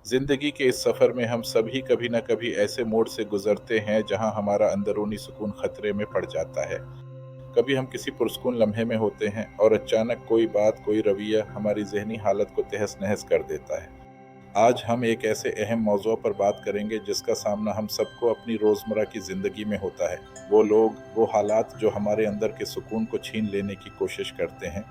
ज़िंदगी के इस सफ़र में हम सभी कभी न कभी ऐसे मोड़ से गुज़रते हैं जहाँ हमारा अंदरूनी सुकून खतरे में पड़ जाता है। कभी हम किसी पुरस्कून लम्हे में होते हैं और अचानक कोई बात, कोई रवैया हमारी ज़हनी हालत को तहस-नहस कर देता है। आज हम एक ऐसे अहम मौज़ू पर बात करेंगे जिसका सामना हम सबको अपनी रोज़मर्रा की ज़िंदगी में होता है। वो लोग, वो हालात जो हमारे अंदर के सुकून को छीन लेने की कोशिश करते हैं।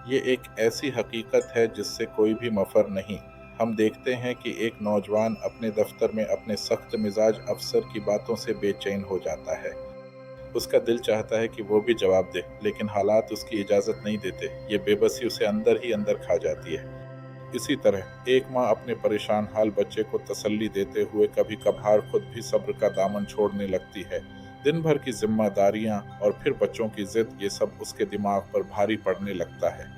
ये एक ऐसी हकीकत है जिससे कोई भी मफ़र नहीं। हम देखते हैं कि एक नौजवान अपने दफ्तर में अपने सख्त मिजाज अफसर की बातों से बेचैन हो जाता है। उसका दिल चाहता है कि वो भी जवाब दे, लेकिन हालात उसकी इजाज़त नहीं देते। ये बेबसी उसे अंदर ही अंदर खा जाती है। इसी तरह एक माँ अपने परेशान हाल बच्चे को तसल्ली देते हुए कभी कभार खुद भी सब्र का दामन छोड़ने लगती है। दिन भर की जिम्मेदारियां और फिर बच्चों की जिद, ये सब उसके दिमाग पर भारी पड़ने लगता है।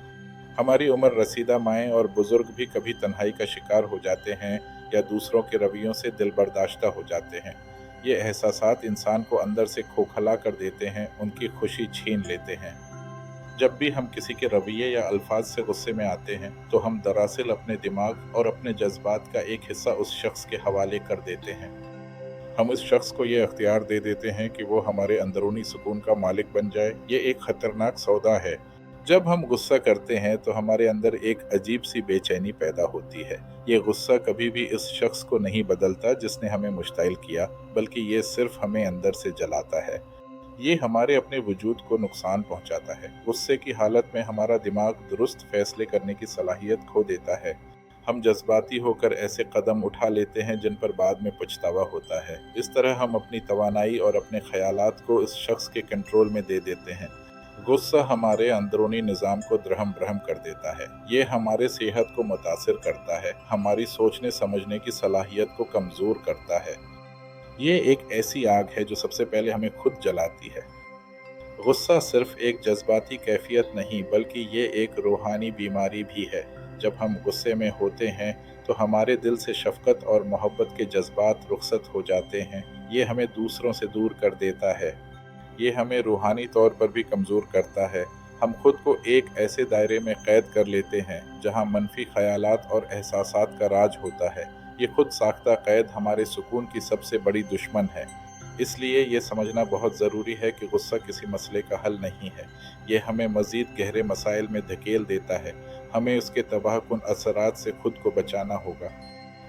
हमारी उम्र रसीदा माएँ और बुजुर्ग भी कभी तन्हाई का शिकार हो जाते हैं या दूसरों के रवैयों से दिल बर्दाश्ता हो जाते हैं। ये एहसासात इंसान को अंदर से खोखला कर देते हैं, उनकी खुशी छीन लेते हैं। जब भी हम किसी के रवैये या अल्फाज से गुस्से में आते हैं, तो हम दरअसल अपने दिमाग और अपने जज्बात का एक हिस्सा उस शख्स के हवाले कर देते हैं। हम उस शख्स को ये अख्तियार दे देते हैं कि वो हमारे अंदरूनी सुकून का मालिक बन जाए। ये एक खतरनाक सौदा है। जब हम गुस्सा करते हैं तो हमारे अंदर एक अजीब सी बेचैनी पैदा होती है। ये गुस्सा कभी भी इस शख्स को नहीं बदलता जिसने हमें मुश्ताइल किया, बल्कि ये सिर्फ हमें अंदर से जलाता है। ये हमारे अपने वजूद को नुकसान पहुंचाता है। गुस्से की हालत में हमारा दिमाग दुरुस्त फैसले करने की सलाहियत खो देता है। हम जज्बाती होकर ऐसे कदम उठा लेते हैं जिन पर बाद में पछतावा होता है। इस तरह हम अपनी तवानाई और अपने ख्यालात को इस शख्स के कंट्रोल में दे देते हैं। गुस्सा हमारे अंदरूनी निज़ाम को द्रहम ब्रहम कर देता है। ये हमारे सेहत को मुतासिर करता है, हमारी सोचने समझने की सलाहियत को कमज़ोर करता है। ये एक ऐसी आग है जो सबसे पहले हमें खुद जलाती है। गुस्सा सिर्फ एक जज्बाती कैफियत नहीं, बल्कि ये एक रूहानी बीमारी भी है। जब हम गुस्से में होते हैं तो हमारे दिल से शफ़क़त और मोहब्बत के जज्बात रुखसत हो जाते हैं। ये हमें दूसरों से दूर कर देता है। ये हमें रूहानी तौर पर भी कमज़ोर करता है। हम खुद को एक ऐसे दायरे में क़ैद कर लेते हैं जहाँ मनफ़ी ख़यालात और एहसासात का राज होता है। ये खुद साख्ता क़ैद हमारे सुकून की सबसे बड़ी दुश्मन है। इसलिए ये समझना बहुत ज़रूरी है कि गुस्सा किसी मसले का हल नहीं है। ये हमें मज़ीद गहरे मसाइल में धकेल देता है। हमें उसके तबाहकुन असरात से खुद को बचाना होगा।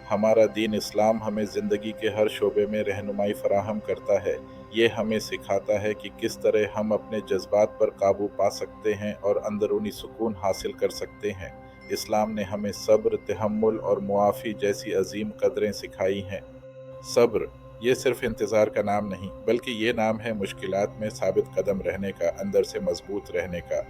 हमारा दीन इस्लाम हमें ज़िंदगी के हर शोबे में रहनुमाई फ़राहम करता है। ये हमें सिखाता है कि किस तरह हम अपने जज्बात पर काबू पा सकते हैं और अंदरूनी सुकून हासिल कर सकते हैं। इस्लाम ने हमें सब्र, तहम्मुल और मुआफ़ी जैसी अजीम कदरें सिखाई हैं। सब्र, ये सिर्फ इंतज़ार का नाम नहीं, बल्कि ये नाम है मुश्किलात में साबित कदम रहने का, अंदर से मजबूत रहने का।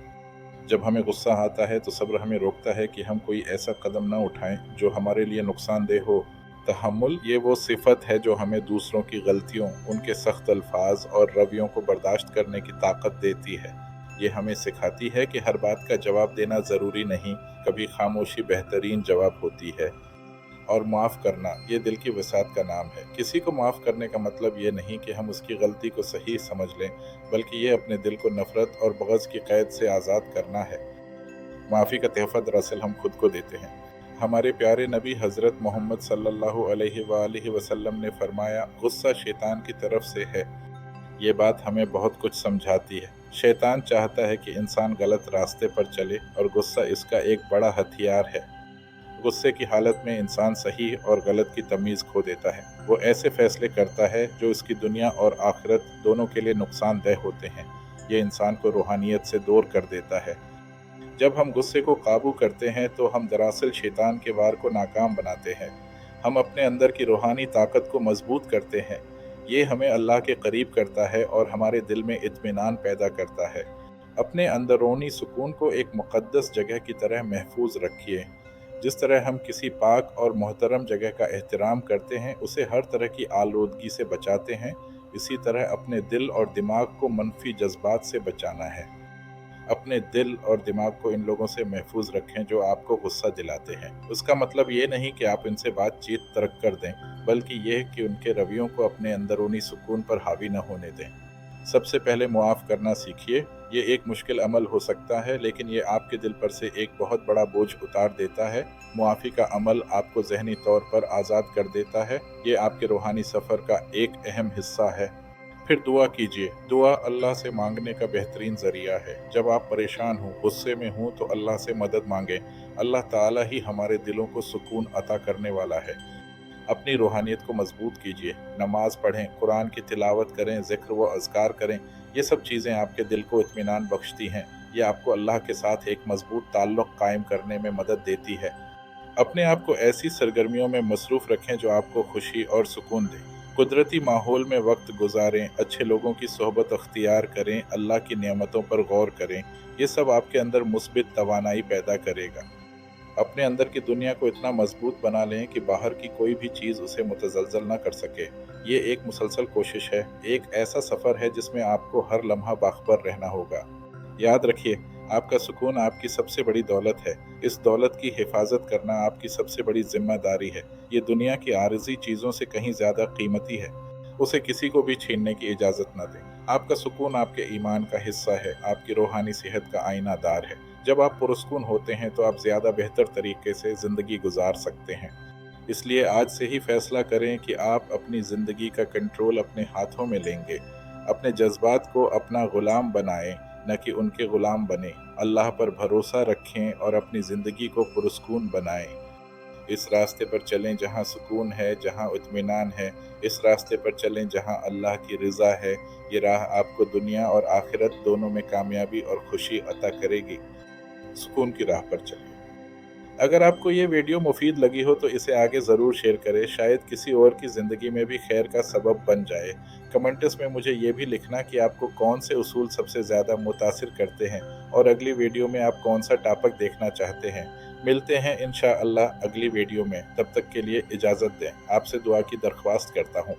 जब हमें गुस्सा आता है तो सब्र हमें रोकता है कि हम कोई ऐसा कदम ना उठाएं जो हमारे लिए नुकसानदेह हो। तहम्मुल, ये वो सिफत है जो हमें दूसरों की गलतियों, उनके सख्त अल्फाज और रवैयों को बर्दाश्त करने की ताकत देती है। ये हमें सिखाती है कि हर बात का जवाब देना ज़रूरी नहीं, कभी खामोशी बेहतरीन जवाब होती है। और माफ़ करना, ये दिल की वसात का नाम है। किसी को माफ़ करने का मतलब ये नहीं कि हम उसकी गलती को सही समझ लें, बल्कि ये अपने दिल को नफ़रत और बग़ज़ की क़ैद से आज़ाद करना है। माफ़ी का तोहफ़ा दरअसल हम खुद को देते हैं। हमारे प्यारे नबी हज़रत मोहम्मद सल्लल्लाहु अलैहि वसल्लम ने फरमाया, गुस्सा शैतान की तरफ से है। ये बात हमें बहुत कुछ समझाती है। शैतान चाहता है कि इंसान गलत रास्ते पर चले और गुस्सा इसका एक बड़ा हथियार है। गुस्से की हालत में इंसान सही और गलत की तमीज़ खो देता है। वो ऐसे फैसले करता है जो इसकी दुनिया और आखिरत दोनों के लिए नुकसानदेह होते हैं। ये इंसान को रूहानियत से दूर कर देता है। जब हम गुस्से को काबू करते हैं तो हम दरअसल शैतान के वार को नाकाम बनाते हैं। हम अपने अंदर की रूहानी ताकत को मजबूत करते हैं। ये हमें अल्लाह के करीब करता है और हमारे दिल में इत्मीनान पैदा करता है। अपने अंदरूनी सुकून को एक मुक़द्दस जगह की तरह महफूज रखिए। जिस तरह हम किसी पाक और मोहतरम जगह का एहतराम करते हैं, उसे हर तरह की आलूदगी से बचाते हैं, इसी तरह अपने दिल और दिमाग को मनफी जज्बात से बचाना है। अपने दिल और दिमाग को इन लोगों से महफूज रखें जो आपको गुस्सा दिलाते हैं। उसका मतलब ये नहीं कि आप इनसे बातचीत तर्क कर दें, बल्कि यह कि उनके रवैयों को अपने अंदरूनी सुकून पर हावी न होने दें। सबसे पहले मुआफ़ करना सीखिए। ये एक मुश्किल अमल हो सकता है, लेकिन ये आपके दिल पर से एक बहुत बड़ा बोझ उतार देता है। मुआफ़ी का अमल आपको ज़हनी तौर पर आज़ाद कर देता है। ये आपके रूहानी सफ़र का एक अहम हिस्सा है। फिर दुआ कीजिए। दुआ अल्लाह से मांगने का बेहतरीन ज़रिया है। जब आप परेशान हों, गुस्से में हों, तो अल्लाह से मदद मांगें। अल्लाह ताला ही हमारे दिलों को सुकून अता करने वाला है। अपनी रूहानियत को मजबूत कीजिए। नमाज पढ़ें, कुरान की तिलावत करें, ज़िक्र व अज़कार करें। ये सब चीज़ें आपके दिल को इत्मीनान बख्शती हैं। ये आपको अल्लाह के साथ एक मजबूत ताल्लुक़ कायम करने में मदद देती है। अपने आप को ऐसी सरगर्मियों में मसरूफ़ रखें जो आपको खुशी और सुकून दें। कुदरती माहौल में वक्त गुजारें, अच्छे लोगों की सोहबत अख्तियार करें, अल्लाह की नेमतों पर गौर करें। ये सब आपके अंदर मुस्बित तवानाई पैदा करेगा। अपने अंदर की दुनिया को इतना मजबूत बना लें कि बाहर की कोई भी चीज़ उसे मुतज़लज़ल ना कर सके। ये एक मुसलसल कोशिश है, एक ऐसा सफ़र है जिसमें आपको हर लम्हा बाख़बर रहना होगा। याद रखिए, आपका सुकून आपकी सबसे बड़ी दौलत है। इस दौलत की हिफाजत करना आपकी सबसे बड़ी ज़िम्मेदारी है। ये दुनिया की आरिज़ी चीज़ों से कहीं ज़्यादा कीमती है। उसे किसी को भी छीनने की इजाज़त ना दें। आपका सुकून आपके ईमान का हिस्सा है, आपकी रूहानी सेहत का आईनादार है। जब आप पुरस्कून होते हैं तो आप ज़्यादा बेहतर तरीके से ज़िंदगी गुजार सकते हैं। इसलिए आज से ही फैसला करें कि आप अपनी ज़िंदगी का कंट्रोल अपने हाथों में लेंगे। अपने जज्बात को अपना ग़ुलाम बनाएं, न कि उनके ग़ुलाम बनें। अल्लाह पर भरोसा रखें और अपनी ज़िंदगी को पुरस्कून बनाएं। इस रास्ते पर चलें जहाँ सुकून है, जहाँ इत्मीनान है। इस रास्ते पर चलें जहाँ अल्लाह की रज़ा है। ये राह आपको दुनिया और आखिरत दोनों में कामयाबी और खुशी अता करेगी। सुकून की राह पर चलिए। अगर आपको ये वीडियो मुफीद लगी हो तो इसे आगे ज़रूर शेयर करें, शायद किसी और की ज़िंदगी में भी खैर का सबब बन जाए। कमेंट्स में मुझे ये भी लिखना कि आपको कौन से उसूल सबसे ज़्यादा मुतासिर करते हैं और अगली वीडियो में आप कौन सा टॉपिक देखना चाहते हैं। मिलते हैं इंशाअल्लाह अगली वीडियो में, तब तक के लिए इजाज़त दें। आपसे दुआ की दरख्वास्त करता हूँ।